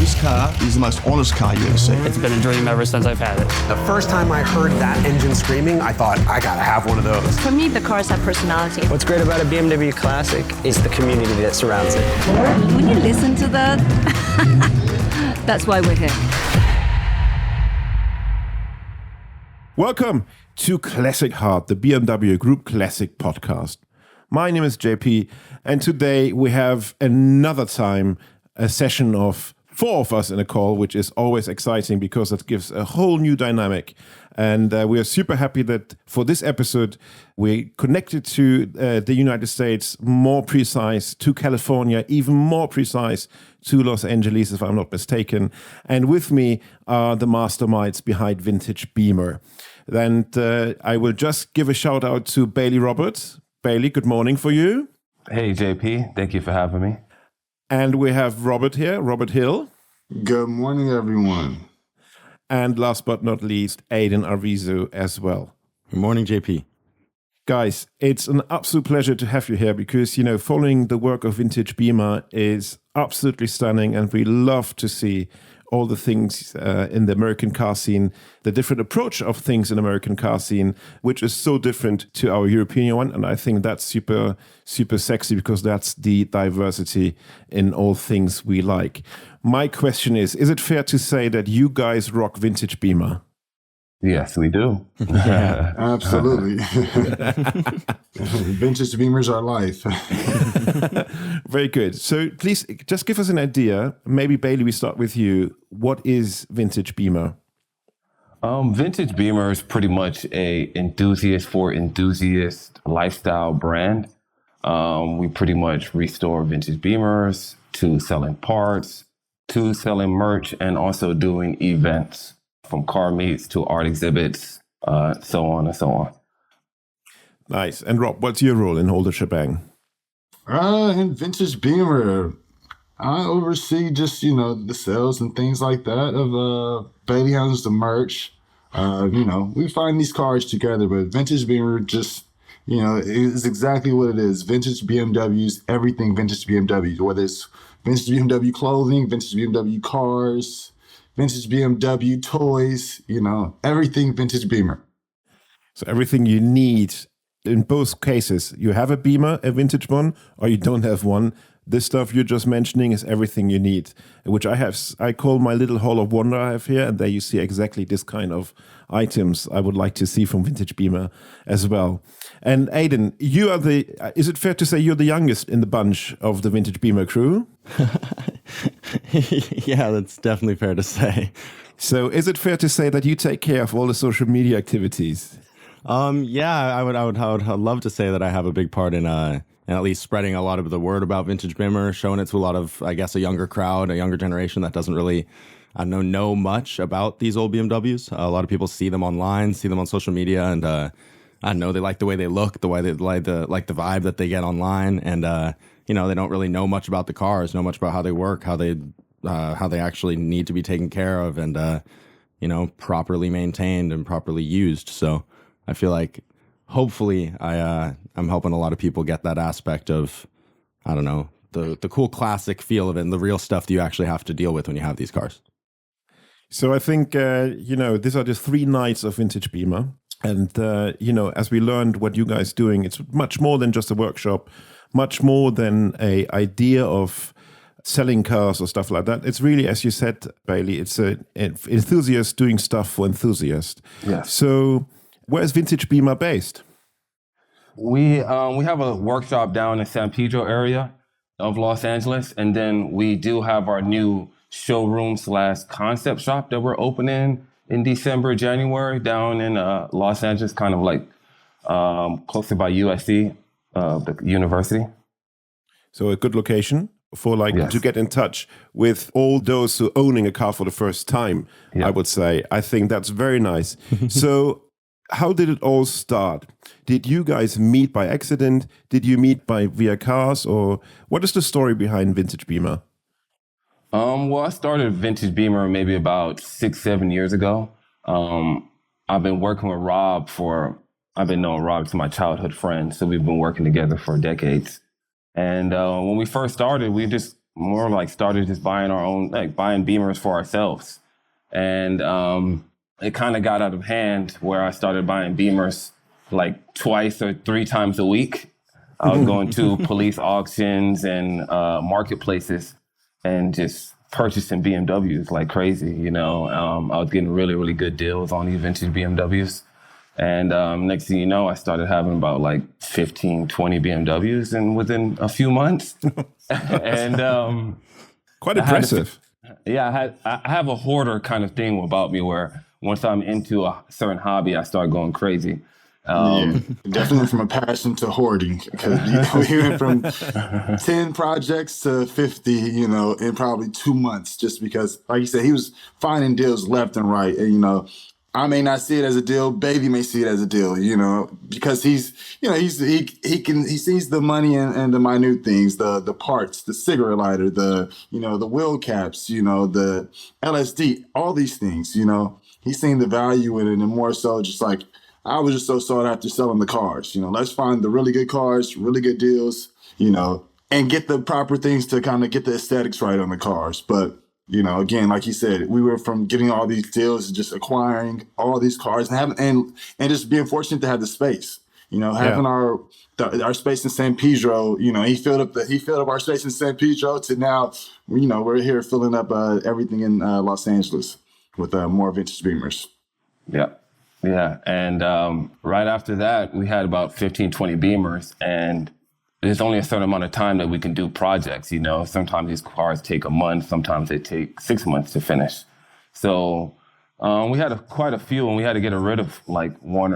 This car is the most honest car you ever see. It's been a dream ever since I've had it. The first time I heard that engine screaming, I thought, I gotta have one of those. For me, the cars have personality. What's great about a BMW Classic is the community that surrounds it. When you listen to that, that's why we're here. Welcome to Classic Heart, the BMW Group Classic podcast. My name is JP, and today we have another time a session of 4 of us in a call, which is always exciting because it gives a whole new dynamic. And we are super happy that for this episode, we connected to the United States, more precise to California, even more precise to Los Angeles, if I'm not mistaken. And with me are the masterminds behind Vintage Bimmer. And I will just give a shout out to Bailey Roberts. Bailey, good morning for you. Hey, JP. Thank you for having me. And we have Robert here, Robert Hill. Good morning, everyone. And last but not least, Aiden Arvizu as well. Good morning, JP. Guys, it's an absolute pleasure to have you here because, you know, following the work of Vintage Bimmer is absolutely stunning, and we love to see all the things in the American car scene, the different approach of things in American car scene, which is so different to our European one. And I think that's super, super sexy because that's the diversity in all things we like. My question is it fair to say that you guys rock Vintage Bimmer? Yes, we do. Yeah, absolutely. Vintage Beamers are life. Very good. So please just give us an idea. Maybe Bailey, we start with you. What is Vintage Bimmer? Vintage Bimmer is pretty much a enthusiast for enthusiast lifestyle brand. We pretty much restore vintage Beamers to selling parts, to selling merch, and also doing events from car meets to art exhibits, so on and so on. Nice. And Rob, what's your role in all the shebang? In Vintage Beamer, I oversee just, the sales and things like that of Bailey handles the merch. We find these cars together, but Vintage Beamer just, is exactly what it is. Vintage BMWs, everything vintage BMW, whether it's vintage BMW clothing, vintage BMW cars, vintage BMW toys, everything Vintage Bimmer. So everything you need in both cases, you have a Beamer, a vintage one, or you don't have one. This stuff you're just mentioning is everything you need, which I call my little hall of wonder I have here. And there you see exactly this kind of items I would like to see from Vintage Bimmer as well. And Aiden, you are is it fair to say you're the youngest in the bunch of the Vintage Bimmer crew? Yeah, that's definitely fair to say. So is it fair to say that you take care of all the social media activities? Yeah, I would love to say that I have a big part in at least spreading a lot of the word about Vintage Bimmer, showing it to a lot of, I guess, a younger crowd, a younger generation that doesn't really know much about these old BMWs. A lot of people see them online, see them on social media, and I know they like the way they look, the way they like the vibe that they get online, and they don't really know much about the cars, know much about how they work, how they actually need to be taken care of, and properly maintained and properly used. So I feel like hopefully I'm helping a lot of people get that aspect of, I don't know, the cool classic feel of it and the real stuff that you actually have to deal with when you have these cars. So I think, these are the 3 nights of Vintage Bimmer. And, as we learned what you guys doing, it's much more than just a workshop, much more than a idea of selling cars or stuff like that. It's really, as you said, Bailey, it's an enthusiast doing stuff for enthusiasts. Yes. So where is Vintage Bimmer based? We have a workshop down in San Pedro area of Los Angeles, and then we do have our new showroom/concept shop that we're opening in December, January, down in Los Angeles, kind of like closer by USC, the university. So a good location for Yes. to get in touch with all those who are owning a car for the first time, I would say. I think that's very nice. So how did it all start? Did you guys meet by accident? Did you meet via cars? Or what is the story behind Vintage Bimmer? Well, I started Vintage Bimmer maybe about 6-7 years ago. I've been working with Rob I've been knowing Rob as my childhood friend, so we've been working together for decades. And when we first started, we just more like started just buying our own, like buying Beamers for ourselves. And it kind of got out of hand where I started buying Beamers like 2 or 3 times a week. I was going to police auctions and marketplaces and just purchasing BMWs like crazy, you know. I was getting really, really good deals on these vintage BMWs. And next thing you know, I started having about like 15, 20 BMWs and within a few months. And quite impressive. I have a hoarder kind of thing about me where once I'm into a certain hobby, I start going crazy. Definitely from a passion to hoarding, because we went from 10 projects to 50, you know, in probably 2 months, just because, like you said, he was finding deals left and right. And, you know, I may not see it as a deal, Baby may see it as a deal, you know, because he sees the money and the minute things, the parts, the cigarette lighter, the wheel caps, you know, the LSD, all these things, you know, he's seeing the value in it, and more so just like, I was just so sought after selling the cars. You know, let's find the really good cars, really good deals, you know, and get the proper things to kind of get the aesthetics right on the cars. But, you know, again, like you said, we were from getting all these deals to just acquiring all these cars and just being fortunate to have the space. You know, having our space in San Pedro, you know, he filled up our space in San Pedro to now, you know, we're here filling up everything in Los Angeles with more vintage Beamers. Yeah. Yeah. And right after that, we had about 15, 20 Beamers. And there's only a certain amount of time that we can do projects. You know, sometimes these cars take a month. Sometimes they take 6 months to finish. So we had quite a few, and we had to get rid of like one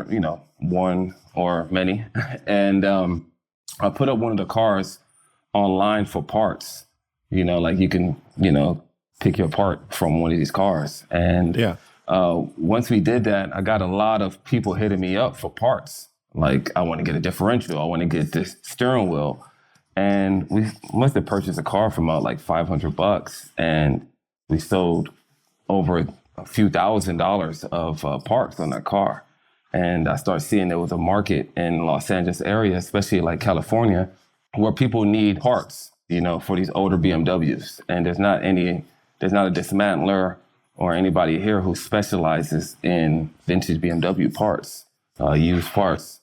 or many. And I put up one of the cars online for parts. You know, like you can, you know, pick your part from one of these cars. And once we did that, I got a lot of people hitting me up for parts. Like, I want to get a differential. I want to get this steering wheel. And we must have purchased a car for about like $500. And we sold over a few $1,000s of parts on that car. And I started seeing there was a market in Los Angeles area, especially like California, where people need parts, you know, for these older BMWs. And there's not a dismantler or anybody here who specializes in vintage BMW parts, used parts.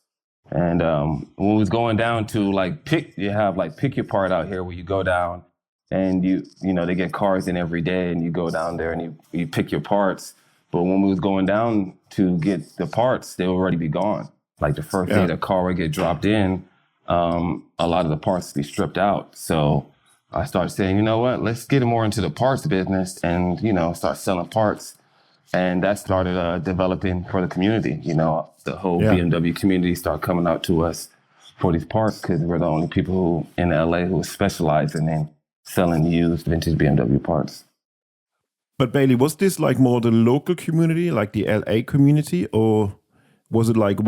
And when we was going down to like pick your part out here, where you go down and you know, they get cars in every day, and you go down there and you pick your parts. But when we was going down to get the parts, they would already be gone. Like the first day the car would get dropped in, a lot of the parts be stripped out. So I started saying, you know what, let's get more into the parts business and, you know, start selling parts. And that started developing for the community. You know, the whole BMW community started coming out to us for these parts, because we're the only people who in LA who specialize in selling used vintage BMW parts. But Bailey, was this like more the local community, like the LA community, or was it like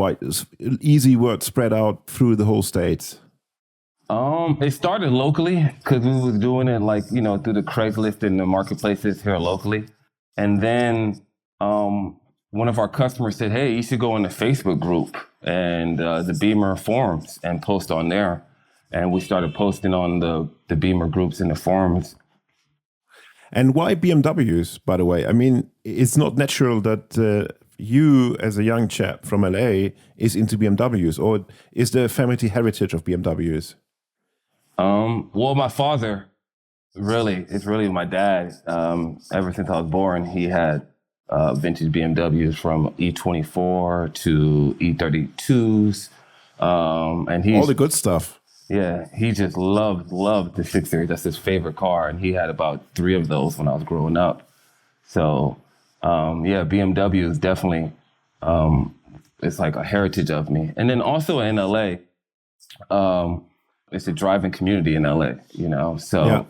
easy word spread out through the whole States? It started locally, because we was doing it like, you know, through the Craigslist and the marketplaces here locally. And then one of our customers said, hey, you should go in the Facebook group and the Bimmer forums and post on there. And we started posting on the Bimmer groups and the forums. And why BMWs, by the way? I mean, it's not natural that you, as a young chap from LA, is into BMWs, or is there a family heritage of BMWs? Well, my father, it's really my dad. Ever since I was born, he had vintage BMWs from E24 to E32s. And he's all the good stuff. Yeah, he just loved the 6 Series. That's his favorite car. And he had about 3 of those when I was growing up. So, BMW is definitely, it's like a heritage of me. And then also in LA, it's a driving community in LA, you know? So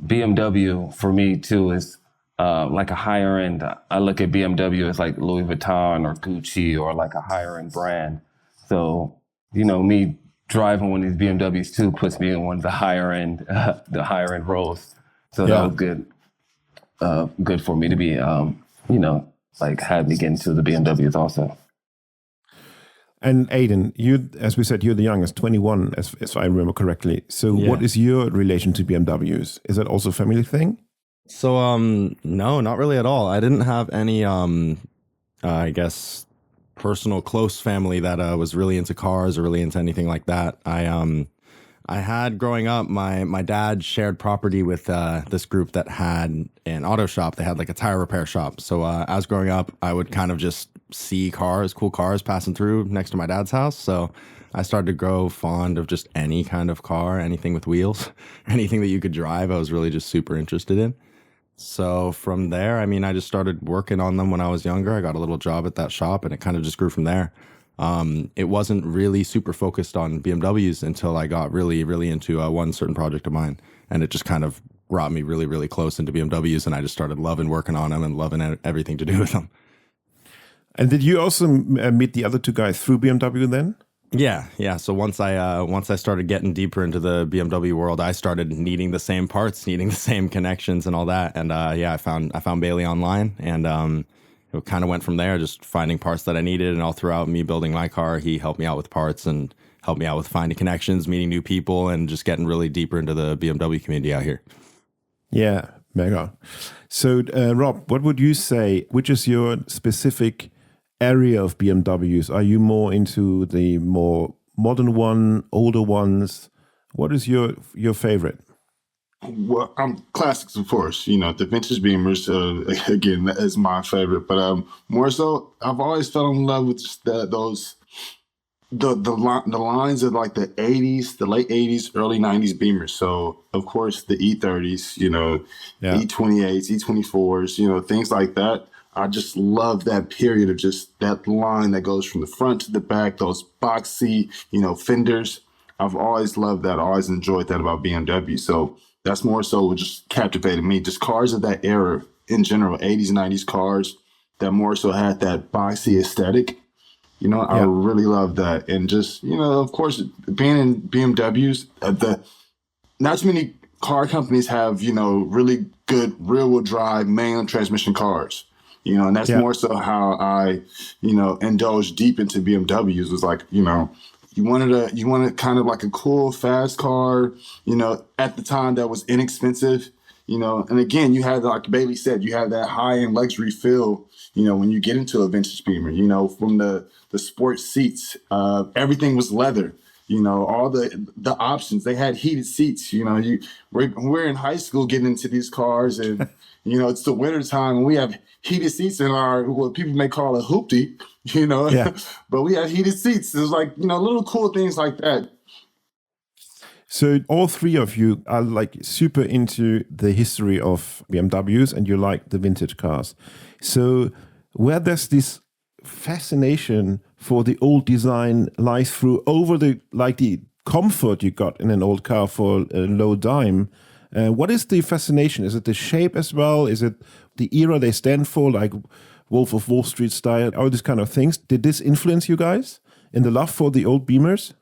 BMW for me too is like a higher end. I look at BMW as like Louis Vuitton or Gucci or like a higher end brand. So, you know, me driving one of these BMWs too puts me in one of the higher end roles. So that was good for me to be, you know, like had me get into the BMWs also. And Aiden, you, as we said, you're the youngest, 21, as I remember correctly. So what is your relation to BMWs? Is that also a family thing? So, no, not really at all. I didn't have any, I guess, personal close family that was really into cars or really into anything like that. I had growing up, my dad shared property with this group that had an auto shop. They had like a tire repair shop. So as growing up, I would kind of just see cars, cool cars passing through next to my dad's house. So I started to grow fond of just any kind of car, anything with wheels, anything that you could drive. I was really just super interested in. So from there, I mean, I just started working on them when I was younger. I got a little job at that shop and it kind of just grew from there. It wasn't really super focused on BMWs until I got really, really into one certain project of mine. And it just kind of brought me really, really close into BMWs. And I just started loving working on them and loving everything to do with them. And did you also meet the other two guys through BMW then? Yeah. So once I started getting deeper into the BMW world, I started needing the same parts, needing the same connections and all that. And I found Bailey online, and it kind of went from there, just finding parts that I needed. And all throughout me building my car, he helped me out with parts and helped me out with finding connections, meeting new people, and just getting really deeper into the BMW community out here. Yeah, mega. So Rob, what would you say, which is your specific area of BMWs? Are you more into the more modern one, older ones? What is your favorite? Well, classics, of course. You know, the vintage Beamers, again, that is my favorite. But more so, I've always fell in love with just the lines of like the 80s, the late 80s, early 90s Beamers. So, of course, the E30s, you know, E28s, E24s, you know, things like that. I just love that period of just that line that goes from the front to the back, those boxy, you know, fenders. I've always loved that. I always enjoyed that about BMW. So that's more so what just captivated me. Just cars of that era in general, 80s, 90s cars that more so had that boxy aesthetic. You know, I really love that. And just, you know, of course, being in BMWs, not too many car companies have, you know, really good rear-wheel drive manual transmission cars. You know, and that's more so how I, you know, indulged deep into BMWs. Was like, you know, you wanted kind of like a cool, fast car, you know, at the time that was inexpensive, you know, and again, you had, like Bailey said, you have that high-end luxury feel, you know, when you get into a vintage Beamer, you know, from the sports seats, everything was leather. You know, all the options, they had heated seats. You know, we're in high school getting into these cars, and you know, it's the winter time and we have heated seats in our, what people may call a hoopty, you know, but we have heated seats. There's like, you know, little cool things like that. So all three of you are like super into the history of BMWs and you like the vintage cars. So where does this fascination for the old design lies through over the comfort you got in an old car for a low dime? What is the fascination? Is it the shape as well? Is it the era they stand for, like Wolf of Wall Street style, all these kind of things? Did this influence you guys in the love for the old Beamers?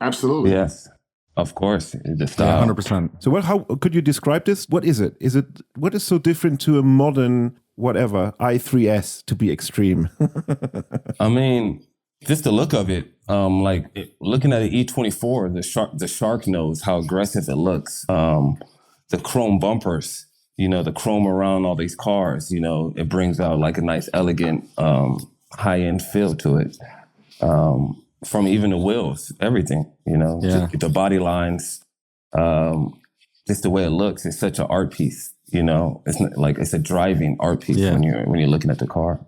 Absolutely. Yes, of course. The style. 100%. So how could you describe this? What is it? What is so different to a modern, whatever, i3S to be extreme? I mean, just the look of it, looking at the E24, the shark nose, how aggressive it looks. The chrome bumpers, you know, the chrome around all these cars, you know, it brings out like a nice, elegant, high-end feel to it. From even the wheels, everything, you know, just the body lines, just the way it looks. It's such an art piece, you know. It's not, like it's a driving art piece when you're looking at the car.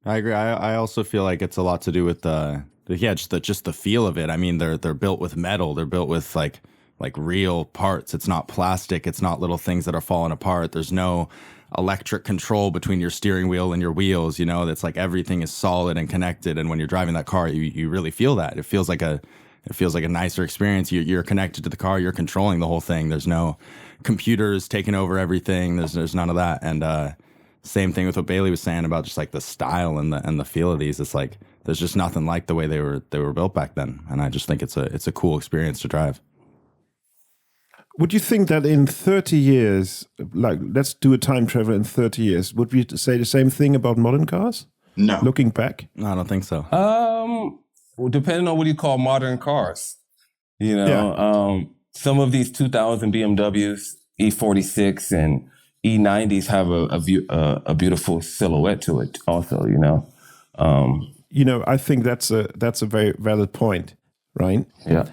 I agree. I also feel like it's a lot to do with just the feel of it. I mean, they're built with metal. They're built with like real parts. It's not plastic. It's not little things that are falling apart. There's no electric control between your steering wheel and your wheels. You know, that's like everything is solid and connected. And when you're driving that car, you really feel that. It feels like a nicer experience. You're connected to the car. You're controlling the whole thing. There's no computers taking over everything. There's none of that. And same thing with what Bailey was saying about just like the style and the feel of these. It's like there's just nothing like the way they were built back then. And I just think it's a cool experience to drive. Would you think that in 30 years, like let's do a time travel in 30 years, would we say the same thing about modern cars? No. Looking back? No, I don't think so. Well, depending on what you call modern cars, you know, some of these 2000 BMWs, E46 and E90s have a beautiful silhouette to it also, you know. I think that's a very valid point, right? Yeah.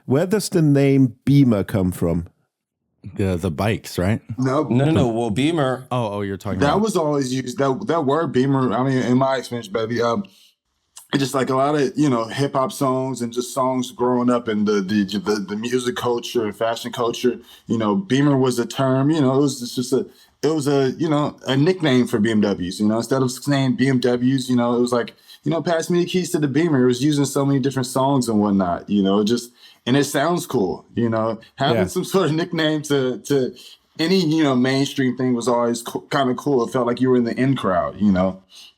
Where does the name Bimmer come from? The bikes, right? No. Well, Bimmer. Oh, you're talking That about was always used. That word Beamer. I mean, in my experience, baby, it's just like a lot of hip hop songs and just songs growing up in the music culture and fashion culture. Beamer was a term. It was a nickname for BMWs. Instead of saying BMWs, it was like pass me the keys to the Beamer. It was using so many different songs and whatnot. And it sounds cool. Having some sort of nickname to any mainstream thing was always kind of cool. It felt like you were in the in crowd.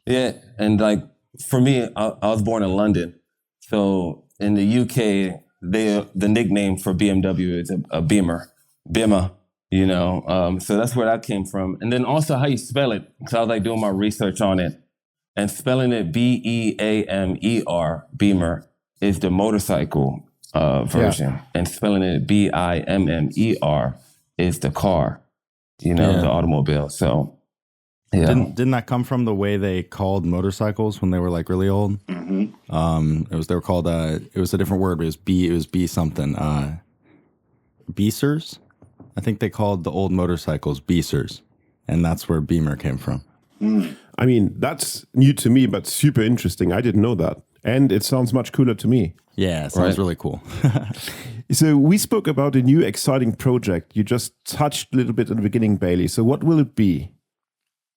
Yeah, and like for me, I was born in London, so in the UK, the nickname for BMW is a Bimmer, Bimmer. So that's where that came from, and then also how you spell it. Because I was like doing my research on it, and spelling it Beamer, Beamer, is the motorcycle version, and spelling it Bimmer is the car, the automobile. So. Yeah. Didn't that come from the way they called motorcycles when they were like really old? Mm-hmm. They were called it was a different word, but it was B something. Beasers? I think they called the old motorcycles Beasers, and that's where Beamer came from. I mean, that's new to me, but super interesting. I didn't know that. And it sounds much cooler to me. Yeah, it sounds really cool. So we spoke about a new exciting project. You just touched a little bit in the beginning, Bailey. So what will it be?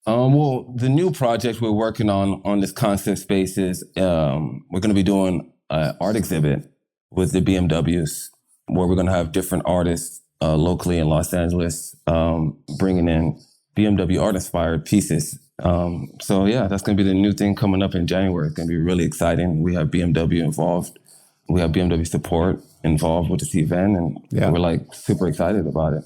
Well, the new project we're working on this concept space is we're going to be doing an art exhibit with the BMWs, where we're going to have different artists locally in Los Angeles bringing in BMW art-inspired pieces. So yeah, that's going to be the new thing coming up in January. It's going to be really exciting. We have BMW involved. We have BMW support involved with this event, and we're like super excited about it.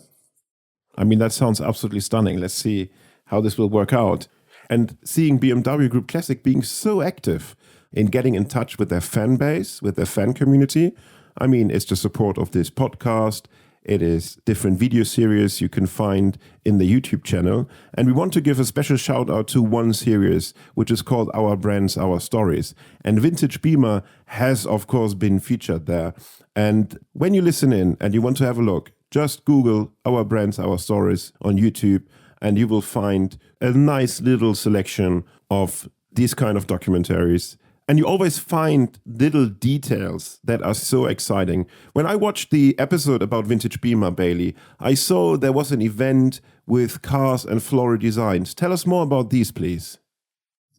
I mean, that sounds absolutely stunning. Let's see how this will work out. And seeing BMW Group Classic being so active in getting in touch with their fan base, with their fan community. I mean, it's the support of this podcast. It is different video series you can find in the YouTube channel. And we want to give a special shout out to one series, which is called Our Brands, Our Stories. And Vintage Bimmer has, of course, been featured there. And when you listen in and you want to have a look, just Google Our Brands, Our Stories on YouTube, and you will find a nice little selection of these kind of documentaries. And you always find little details that are so exciting. When I watched the episode about Vintage Bimmer, Bailey, I saw there was an event with cars and floral designs. Tell us more about these, please.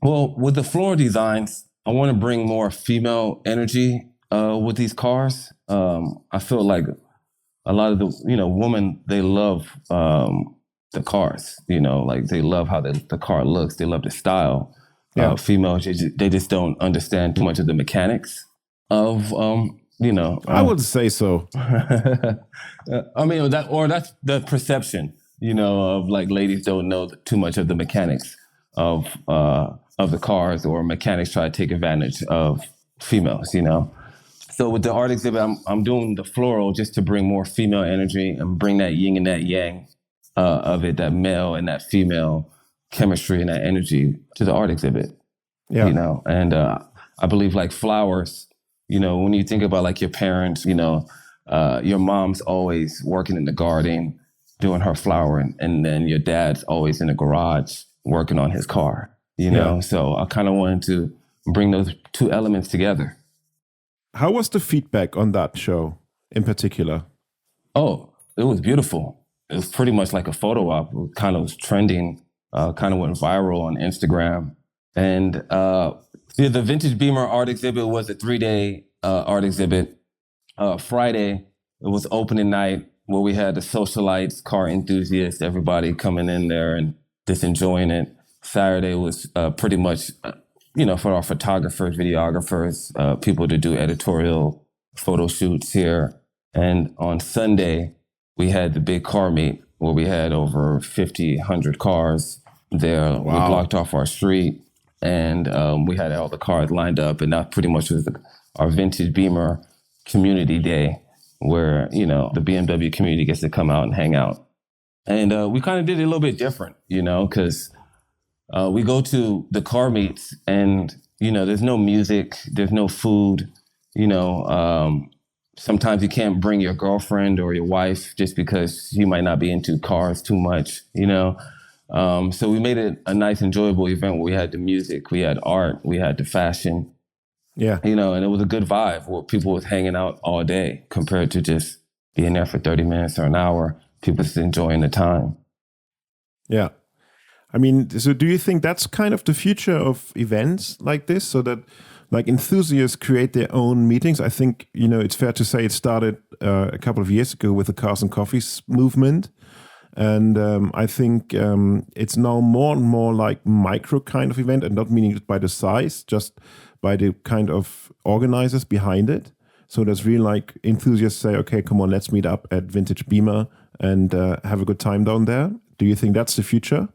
Well, with the floral designs, I want to bring more female energy with these cars. I feel like a lot of the, women, they love the cars, like they love how the car looks. They love the style. Females, they just don't understand too much of the mechanics of, I would say so. I mean, that's the perception, of like ladies don't know too much of the mechanics of the cars, or mechanics try to take advantage of females, So with the art exhibit, I'm doing the floral just to bring more female energy and bring that yin and that yang of it, that male and that female chemistry and that energy to the art exhibit. And I believe like flowers, when you think about like your parents, your mom's always working in the garden doing her flowering, and then your dad's always in the garage working on his car, So I kind of wanted to bring those two elements together. How was the feedback on that show in particular? Oh, it was beautiful. It was pretty much like a photo op. It kind of was trending, kind of went viral on Instagram. And the Vintage Bimmer art exhibit was a 3-day art exhibit. Friday, it was opening night where we had the socialites, car enthusiasts, everybody coming in there and just enjoying it. Saturday was pretty much, for our photographers, videographers, people to do editorial photo shoots here. And on Sunday, we had the big car meet where we had over 50, 100 cars there. Wow. We blocked off our street, and we had all the cars lined up, and that pretty much was our Vintage Beamer community day, where, you know, the BMW community gets to come out and hang out. And we kind of did it a little bit different, you know, because we go to the car meets and, you know, there's no music, there's no food, you know. Sometimes you can't bring your girlfriend or your wife just because you might not be into cars too much, you know. So we made it a nice, enjoyable event where we had the music, we had art, we had the fashion. Yeah. You know, and it was a good vibe where people was hanging out all day compared to just being there for 30 minutes or an hour. People just enjoying the time. Yeah. I mean, so do you think that's kind of the future of events like this, so that like enthusiasts create their own meetings? I think, you know, it's fair to say it started a couple of years ago with the Cars and Coffees movement. And I think it's now more and more like micro kind of event, and not meaning by the size, just by the kind of organizers behind it. So there's really like enthusiasts say, okay, come on, let's meet up at Vintage Beamer and have a good time down there. Do you think that's the future?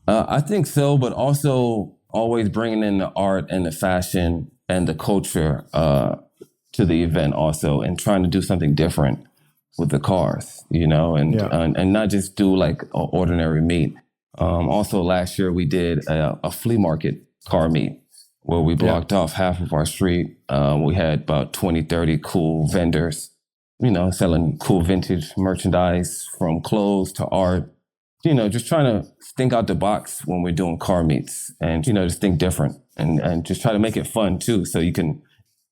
I think so, but also always bringing in the art and the fashion and the culture to the event also, and trying to do something different with the cars, you know, and not just do like an ordinary meet. Also last year we did a flea market car meet where we blocked off half of our street. We had about 20, 30 cool vendors, you know, selling cool vintage merchandise from clothes to art, you know, just trying to think out the box when we're doing car meets and, you know, just think different and just try to make it fun too. So you can,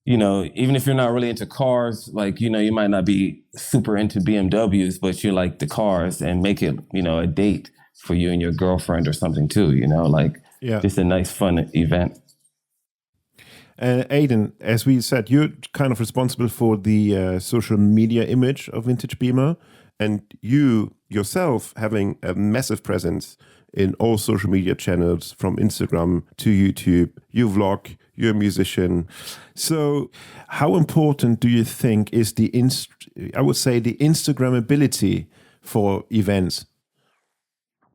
you know, even if you're not really into cars, like, you know, you might not be super into BMWs, but you like the cars, and make it, you know, a date for you and your girlfriend or something too, you know, like just a nice, fun event. And Aidan, as we said, you're kind of responsible for the social media image of Vintage Beamer, and you yourself having a massive presence in all social media channels, from Instagram to YouTube. You vlog, you're a musician. So how important do you think is the Instagrammability for events?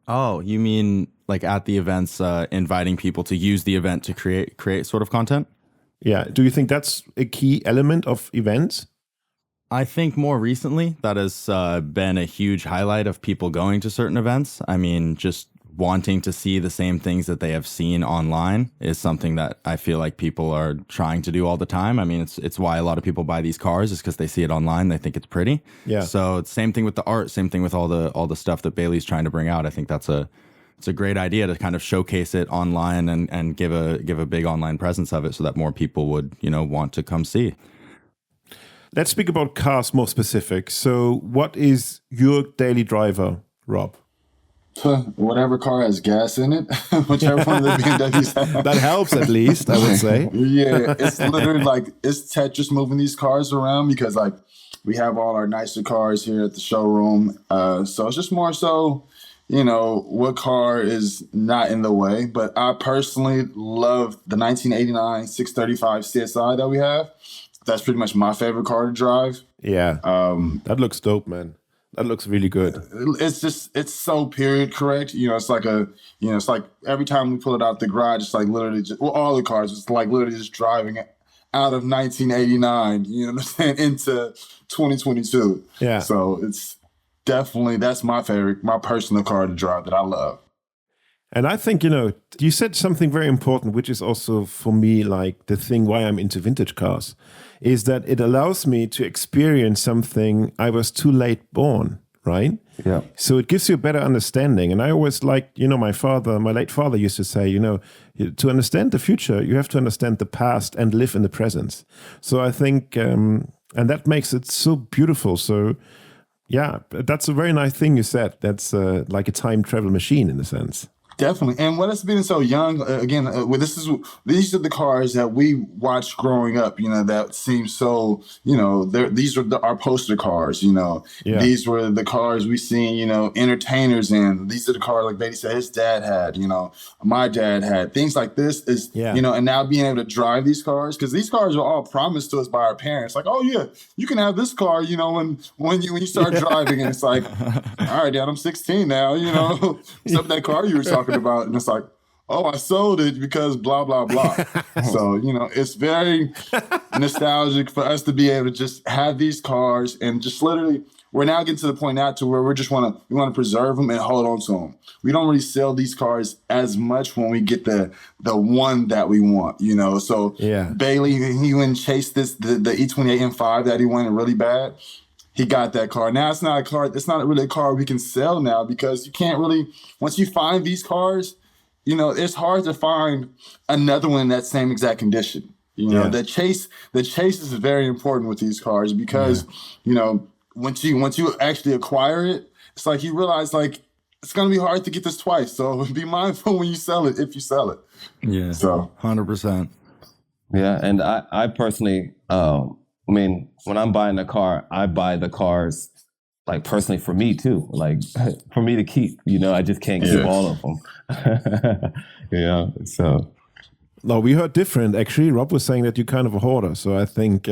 Oh, you mean like at the events, inviting people to use the event to create sort of content? Yeah. Do you think that's a key element of events? I think more recently that has been a huge highlight of people going to certain events. I mean, just wanting to see the same things that they have seen online is something that I feel like people are trying to do all the time. I mean, it's why a lot of people buy these cars, is because they see it online, they think it's pretty. Yeah. So same thing with the art, same thing with all the stuff that Bailey's trying to bring out. I think it's a great idea to kind of showcase it online and give a big online presence of it, so that more people would, you know, want to come see. Let's speak about cars more specific. So what is your daily driver, Rob? Whatever car has gas in it, whichever one of the BMWs have. That helps, at least, I would say. Yeah, it's literally like, it's Tetris moving these cars around, because like we have all our nicer cars here at the showroom. So it's just more so, you know, what car is not in the way. But I personally love the 1989 635 CSI that we have. That's pretty much my favorite car to drive. Yeah. That looks dope, man. That looks really good. It's so period correct. You know, it's like it's like every time we pull it out the garage, it's like literally all the cars, it's like literally just driving it out of 1989, you know what I'm saying, into 2022. Yeah. So it's definitely, that's my personal car to drive that I love. And I think, you know, you said something very important, which is also for me like the thing why I'm into vintage cars, is that it allows me to experience something I was too late born, right? Yeah. So it gives you a better understanding. And I always liked, you know, my late father used to say, you know, to understand the future, you have to understand the past and live in the present. So I think, and that makes it so beautiful. So yeah, that's a very nice thing you said. That's like a time travel machine in a sense. Definitely. And what has been so young, again, these are the cars that we watched growing up, you know, that seem so, you know, these are our poster cars, you know. Yeah. These were the cars we seen, you know, entertainers in. These are the cars, like Betty said, his dad had, you know, my dad had. Things like this is, you know, and now being able to drive these cars, because these cars are all promised to us by our parents. Like, oh, yeah, you can have this car, you know, when you start driving. And it's like, all right, Dad, I'm 16 now, you know, except that car you were talking about, and it's like, oh, I sold it because blah, blah, blah. So, you know, it's very nostalgic for us to be able to just have these cars and just literally, we're now getting to the point now to where we want to preserve them and hold on to them. We don't really sell these cars as much when we get the one that we want, you know. So Bailey, he went and chased the E28 M5 that he wanted really bad. He got that car. Now it's not a car. It's not really a car we can sell now because you can't really. Once you find these cars, you know, it's hard to find another one in that same exact condition. You know, the chase is very important with these cars because you know. Once you actually acquire it, it's like you realize like it's gonna be hard to get this twice. So be mindful when you sell it, if you sell it. Yeah. So 100%. Yeah, and I personally, I mean, when I'm buying a car, I buy the cars like personally for me too, like for me to keep. You know, I just can't keep all of them. Yeah, so. No, we heard different. Actually, Rob was saying that you're kind of a hoarder. So I think,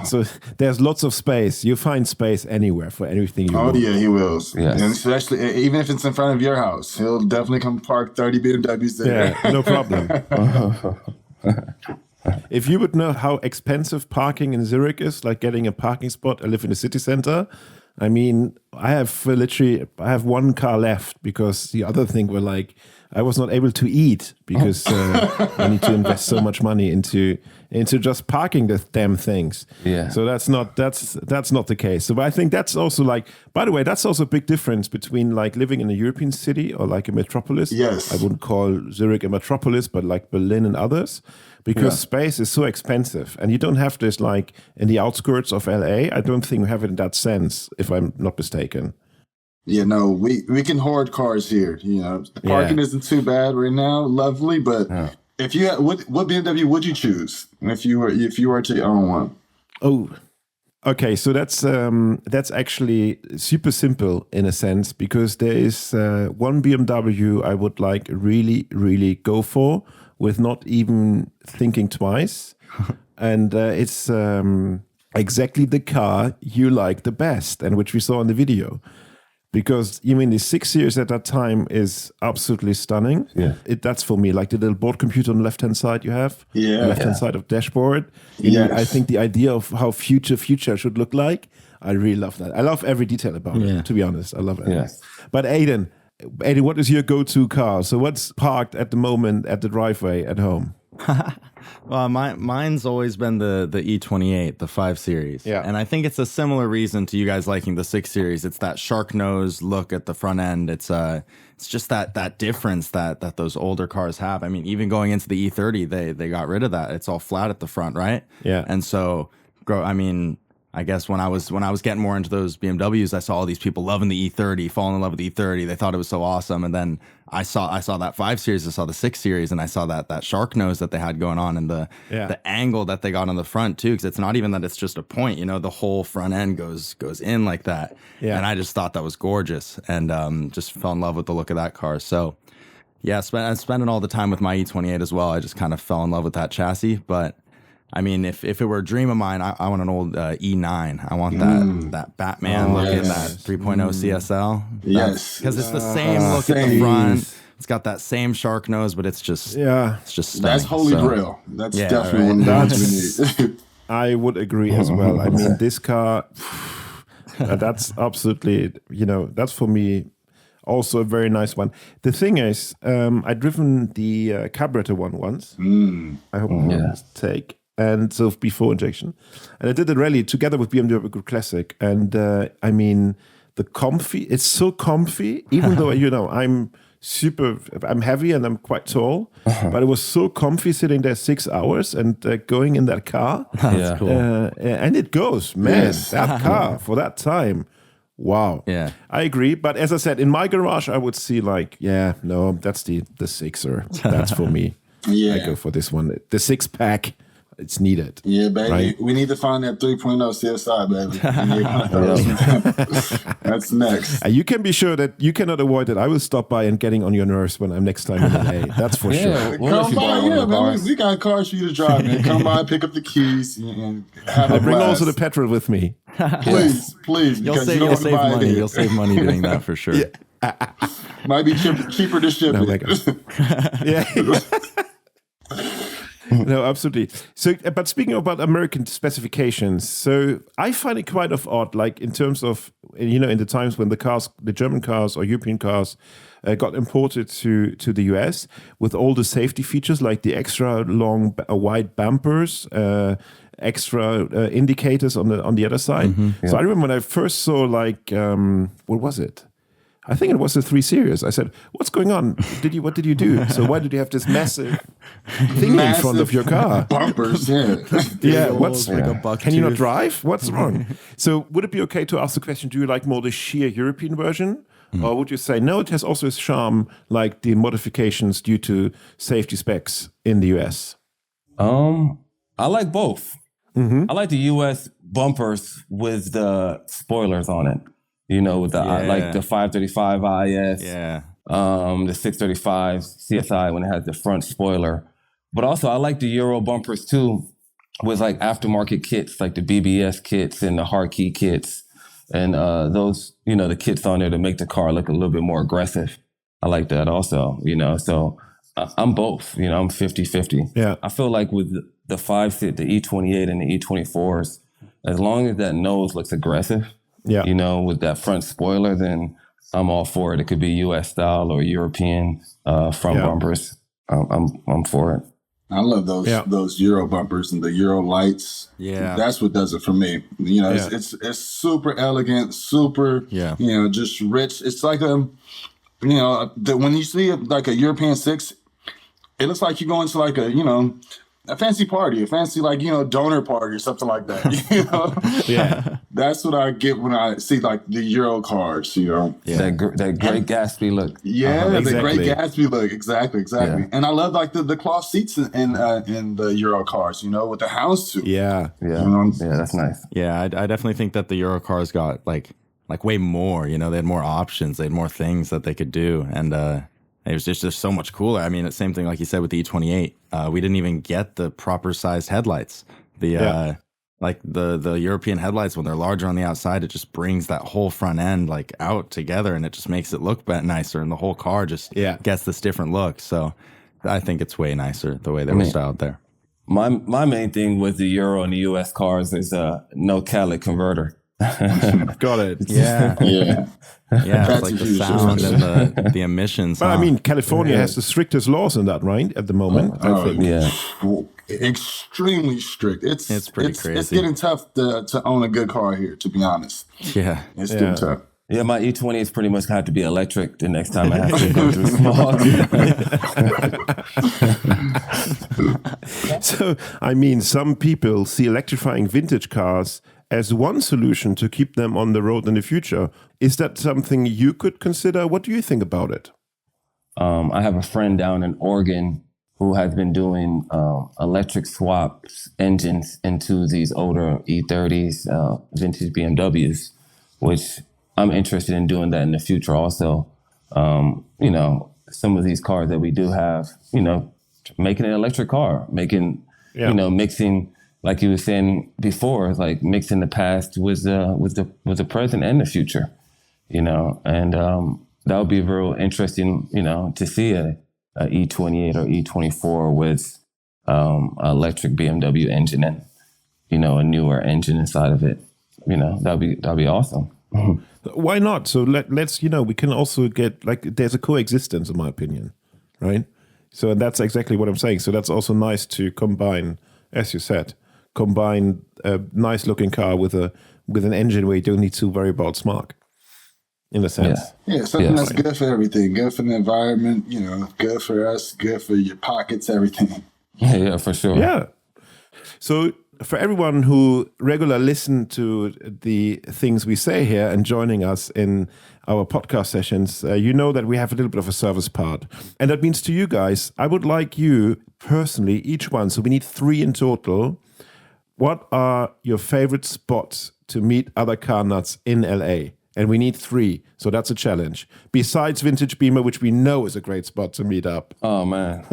So there's lots of space. You find space anywhere for anything you want. Oh yeah, he will. Yes. And especially even if it's in front of your house, he'll definitely come park 30 BMWs there. Yeah, no problem. If you would know how expensive parking in Zurich is, like getting a parking spot, I live in the city center. I mean, I have one car left because the other thing were like, I was not able to eat because I need to invest so much money into just parking the damn things. Yeah. So that's not the case. So but I think that's also like, by the way, that's also a big difference between like living in a European city or like a metropolis. Yes. I wouldn't call Zurich a metropolis, but like Berlin and others, because space is so expensive and you don't have this like in the outskirts of LA. I don't think we have it in that sense, if I'm not mistaken. Yeah, no, we can hoard cars here. You know, the parking isn't too bad right now, lovely. But if you had, what BMW would you choose if you were to own one? Oh, okay. So that's actually super simple in a sense because there is one BMW I would like really, really go for with not even thinking twice, and it's exactly the car you like the best and which we saw in the video. Because you mean the 6 Series at that time is absolutely stunning. Yeah, that's for me like the little board computer on the left hand side you have. Yeah, left hand side of dashboard. Yes. I think the idea of how future should look like, I really love that. I love every detail about it. To be honest, I love it. Yes. But Aiden, what is your go-to car? So what's parked at the moment at the driveway at home? Well, mine's always been the E28, the 5 Series. Yeah. And I think it's a similar reason to you guys liking the 6 Series. It's that shark nose look at the front end. It's just that difference that those older cars have. I mean, even going into the E30, they got rid of that. It's all flat at the front, right? Yeah. And so, I guess when I was getting more into those BMWs, I saw all these people loving the E30, falling in love with the E30. They thought it was so awesome. And then I saw that 5 Series, I saw the 6 Series, and I saw that shark nose that they had going on and the angle that they got on the front too. Because it's not even that it's just a point, you know, the whole front end goes in like that. Yeah. And I just thought that was gorgeous and just fell in love with the look of that car. So yeah, I'm spending all the time with my E28 as well. I just kind of fell in love with that chassis, but I mean, if it were a dream of mine, I want an old E9. I want that Batman looking, that 3.0 CSL. Yes. Because it's the same look at the front. It's got that same shark nose, but it's just stunning. That's holy grail. That's definitely one of the we need. I would agree as well. I mean, this car, that's absolutely, that's for me also a very nice one. The thing is, I'd driven the carburetor one once. I hope I'm not mistake. And so before injection, and I did the rally together with BMW Group Classic. And I mean, it's so comfy, even though, I'm heavy and I'm quite tall, but it was so comfy sitting there 6 hours and going in that car. That's cool. And it goes, man, that car for that time. Wow. Yeah. I agree. But as I said, in my garage, I would see that's the 6er. That's for me. Yeah. I go for this one. The 6-pack. It's needed. Yeah, baby. Right? We need to find that 3.0 CSI, baby. That's next. You can be sure that you cannot avoid it. I will stop by and getting on your nerves when I'm next time in LA. That's for sure. Come by, man. We got cars for you to drive, man. Come by, pick up the keys, and have a bring blast. also the petrol with me. Please. You'll save money. You'll save money doing that for sure. Might be cheaper to ship it. Yeah. No, absolutely. So, but speaking about American specifications, so I find it quite odd, like in terms of, in the times when the German cars or European cars got imported to the US with all the safety features, like the extra long wide bumpers, extra indicators on the other side. So I remember when I first saw what was it? I think it was the 3 Series. I said, "What's going on? What did you do? So why did you have this massive thing in front of your car? Bumpers, yeah. Yeah, can you not tooth. drive? What's wrong?" So would it be okay to ask the question, do you like more the sheer European version? Or would you say, no, it has also its charm, like the modifications due to safety specs in the US? I like both. I like the US bumpers with the spoilers on it. With the like the 535 IS, the 635 CSI when it has the front spoiler. But also I like the Euro bumpers too, with like aftermarket kits, like the BBS kits and the hard key kits. And those, the kits on there to make the car look a little bit more aggressive. I like that also, so I'm both, I'm 50-50. Yeah. I feel like with the 5-seat, the E28 and the E24s, as long as that nose looks aggressive, with that front spoiler, then I'm all for it. It could be US style or European front bumpers. I'm for it. I love those Euro bumpers and the Euro lights. Yeah, that's what does it for me. It's super elegant, super just rich. It's like when you see like a European 6, it looks like you're going to like a fancy party, a fancy donor party or something like that. Yeah, that's what I get when I see like the Euro cars. That great Gatsby look. Yeah, exactly. The great Gatsby look. Exactly. Yeah. And I love like the cloth seats in the Euro cars. With the houndstooth. Yeah. That's nice. Yeah, I definitely think that the Euro cars got like way more. They had more options, they had more things that they could do, and it was just so much cooler. I mean, the same thing like you said with the E28. We didn't even get the proper sized headlights. Like the European headlights, when they're larger on the outside, it just brings that whole front end like out together, and it just makes it look nicer, and the whole car just gets this different look. So I think it's way nicer the way they were styled there. My main thing with the Euro and the US cars is no catalytic converter. Got it. Yeah. Yeah. Yeah, it's like the sound and the emissions. But I mean, California has the strictest laws in that, right? At the moment, I think. Yeah. Extremely strict. It's pretty crazy. It's getting tough to own a good car here, to be honest. Yeah. It's getting tough. Yeah, my E20 is pretty much have to be electric the next time I have to go through smog. So, I mean, some people see electrifying vintage cars as one solution to keep them on the road in the future. Is that something you could consider? What do you think about it? I have a friend down in Oregon who has been doing electric swaps engines into these older E30s, vintage BMWs, which I'm interested in doing that in the future also. Some of these cars that we do have, making an electric car, mixing, like you were saying before, like mixing the past with the present and the future, and that would be real interesting, to see a E28 or E24 with electric BMW engine and, a newer engine inside of it. That'd be awesome. Why not? So let's, we can also get, there's a coexistence, in my opinion, right? So that's exactly what I'm saying. So that's also nice to combine, as you said, a nice looking car with an engine where you don't need to worry about smog, in a sense. Yeah, something that's good for everything, good for the environment, good for us, good for your pockets, everything. Yeah, for sure. Yeah. So for everyone who regularly listen to the things we say here and joining us in our podcast sessions, you know that we have a little bit of a service part. And that means to you guys, I would like you personally, each one, so we need 3 in total. What are your favorite spots to meet other car nuts in LA? And we need 3, so that's a challenge. Besides Vintage Beamer, which we know is a great spot to meet up. Oh, man.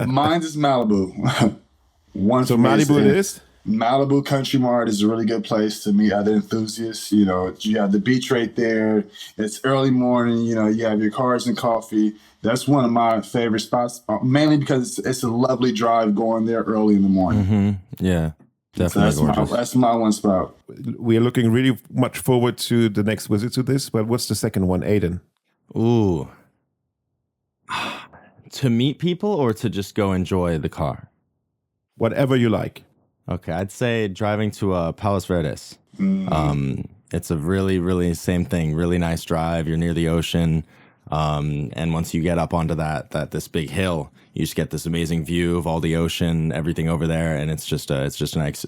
Mine is Malibu. So Malibu it is? Malibu Country Mart is a really good place to meet other enthusiasts. You know, you have the beach right there. It's early morning. You know, you have your cars and coffee. That's one of my favorite spots, mainly because it's a lovely drive going there early in the morning. Mm-hmm. Yeah, definitely gorgeous. That's my one spot. We are looking really much forward to the next visit to this. But what's the second one, Aiden? Ooh. To meet people or to just go enjoy the car? Whatever you like. Okay, I'd say driving to Palos Verdes. It's a really, really same thing. Really nice drive. You're near the ocean. And once you get up onto this big hill, you just get this amazing view of all the ocean, everything over there, and it's just a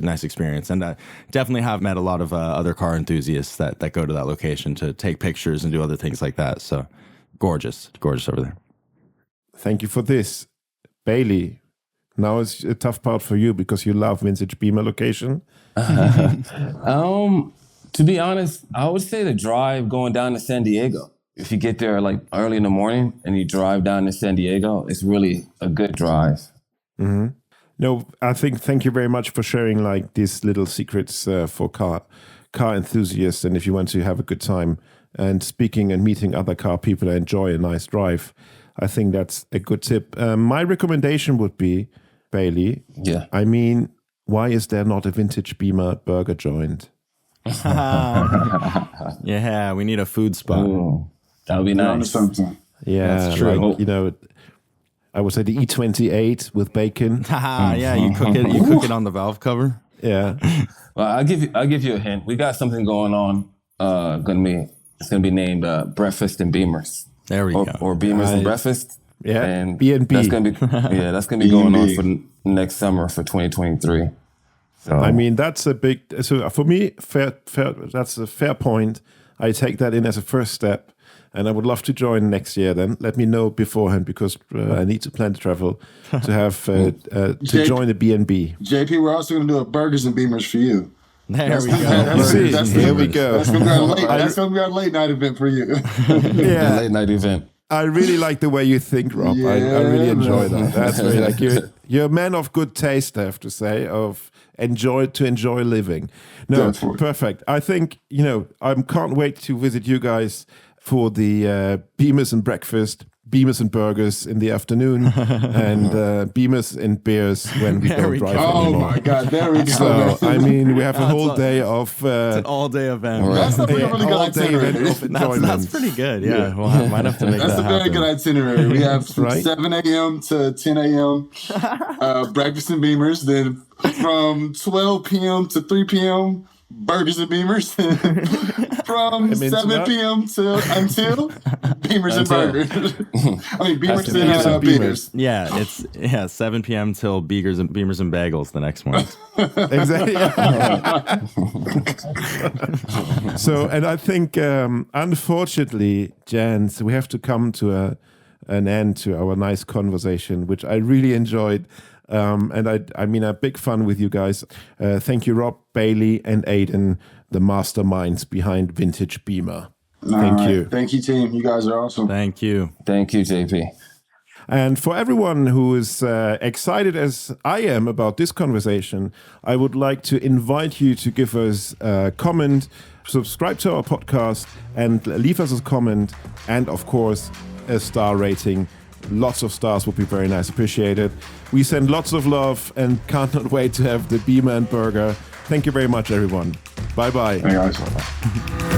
nice experience. And I definitely have met a lot of other car enthusiasts that go to that location to take pictures and do other things like that. So gorgeous over there. Thank you for this, Bailey. Now it's a tough part for you because you love vintage Beamer location. To be honest, I would say the drive going down to San Diego. If you get there like early in the morning and you drive down to San Diego, it's really a good drive. Mm-hmm. No, I think thank you very much for sharing like these little secrets for car enthusiasts. And if you want to have a good time and speaking and meeting other car people and enjoy a nice drive, I think that's a good tip. My recommendation would be, Bailey. Yeah. I mean, why is there not a vintage Beamer burger joint? Yeah, we need a food spot. Ooh, that would be nice. Yeah, that's true. Like, you know, I would say the E28 with bacon. Yeah, you cook it on the valve cover. Yeah. Well, I'll give you a hint. We got something going on. It's gonna be named Breakfast and Beamers. There we go. Or Beamers and Breakfast. Yeah, and B&B. That's gonna be going on for next summer for 2023. So I mean, that's a big. So for me, fair. That's a fair point. I take that in as a first step, and I would love to join next year. Then let me know beforehand because I need to plan to travel to have to join the B&B. JP, we're also going to do a burgers and Beamers for you. There we go. Here we go. That's going to be our late night event for you. Yeah, late night event. I really like the way you think, Rob. Yeah, I really enjoy that. That's really like you're a man of good taste, I have to say, of enjoy living. No, Definitely. Perfect. I think, you know, I can't wait to visit you guys for the Beamers and breakfast, Beamers and burgers in the afternoon, and Beamers and beers when we don't drive Oh anymore. my God, there we go. So, I mean, we have a whole day of... It's an all-day event. That's a really good itinerary. That's pretty good. Yeah, well, I might have to make That's that a very happen. good itinerary. We have from Right? 7 a.m. to 10 a.m. Breakfast and Beamers. Then from 12 p.m. to 3 p.m. Burgers and Beamers. From 7 p.m. until Beamers and Burgers. I mean, Beamers and Beamers. Yeah, it's 7 p.m. till Beamers and Bagels the next morning. Exactly. So, and I think, unfortunately, Jens, we have to come to an end to our nice conversation, which I really enjoyed. And I mean, a big fun with you guys. Thank you, Rob, Bailey, and Aiden, the masterminds behind Vintage Beamer. Thank you. Thank you, team. You guys are awesome. Thank you. Thank you, JP. And for everyone who is excited as I am about this conversation, I would like to invite you to give us a comment, subscribe to our podcast, and leave us a comment, and of course, a star rating. Lots of stars would be very nice, appreciated. We send lots of love and can't wait to have the Beamer and Burger. Thank you very much, everyone. Bye-bye. Hey, guys.